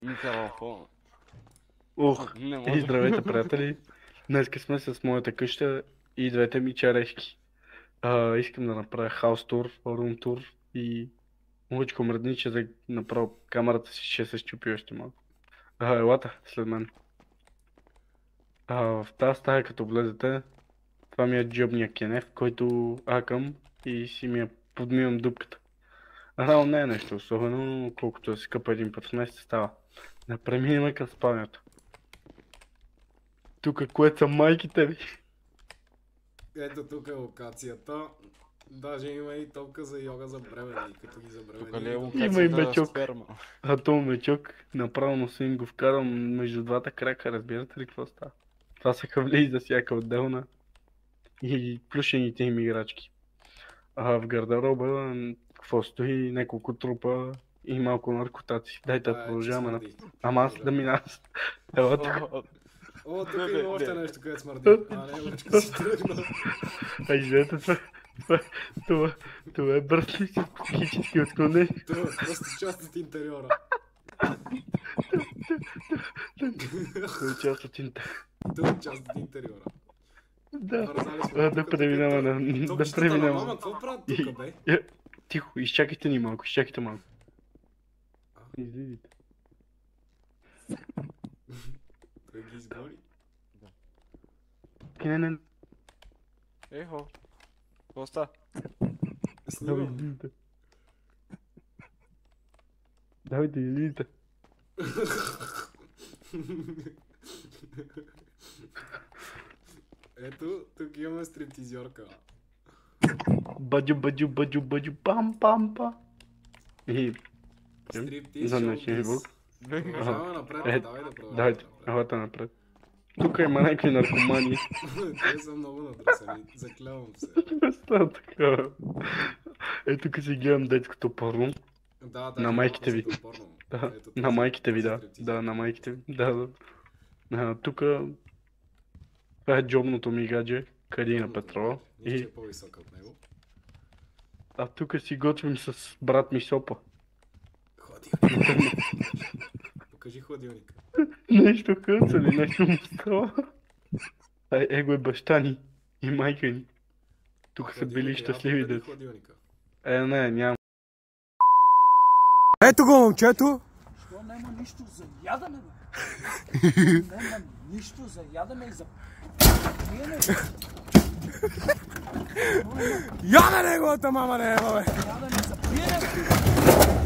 Микрофон. Ух, Не и може. здравейте, приятели! Днеска сме с моята къща и двете ми черешки. Искам да направя хаус тур, рум тур и мъчко мръдни, че да направя камерата си, ще се счупи още малко. Елата след мен. В тази стая, като влезете, това ми е джобния кенеф, който акам и си ми я подмивам дупката. Рано не е нещо особено, колкото да се къпа един път в месец става. Да преминем към спалнята. Тук, което са майките ви. Ето тук е локацията. Даже има и топка за йога за бременни, като ги за бременни. Тук ли е Има и локацията мечок. с ферма? А то мечок, направо си го вкарам между двата крака, разбирате ли какво става? Това са хавли за всяка отделна и плюшените им играчки. В гардероба, какво стои, няколко трупа и малко наркотаци. Дайте да продължаваме. Ама аз да мина. Ела тук. О, тук има още нещо, което смърди. Не, лъчка си тръгна. Извинете, това е бързли с психически отклонения. Това е просто част от интериора. Това е част от интериора. Това е част от интериора. Да преминаваме. Да преминаваме. Мама, какво правят тук, бе? Тихо, изчакайте ни малко, изчакайте малко. Излизайте. Той ги изгони? Не. Ехо. Какво ста? Снимам. Давайте, излизайте. Ето, тук имаме стриптизьорка. Баджу, пам. И... Стриптиз, за нашия шоупиз. звук. Продължаваме напред, давай да продължаваме. Давайте, елата напред. Тук има някакви наркомани. Те са много надръсани, заклевам се. Става така. Ето тук си гледам детското порно. Да, На майките ви. Да, На майките ви, да. Да, на майките ви. Да. Тук това е джобното ми гадже, Калина Петрова. Нищо е по-висока от него. А тук си готвим с брат ми сопа. Хладилник. Покажи хладилника. Нещо хърца ли, нещо му става. Его е баща ни и майка ни. Тук са били щастливи деца. Не, няма. Ето го момчето! Що няма нищо за ядене, бе? Няма нищо за ядене и за пиене, бе? Ядене го, мама не е, бе! Ядене за пиене, бе?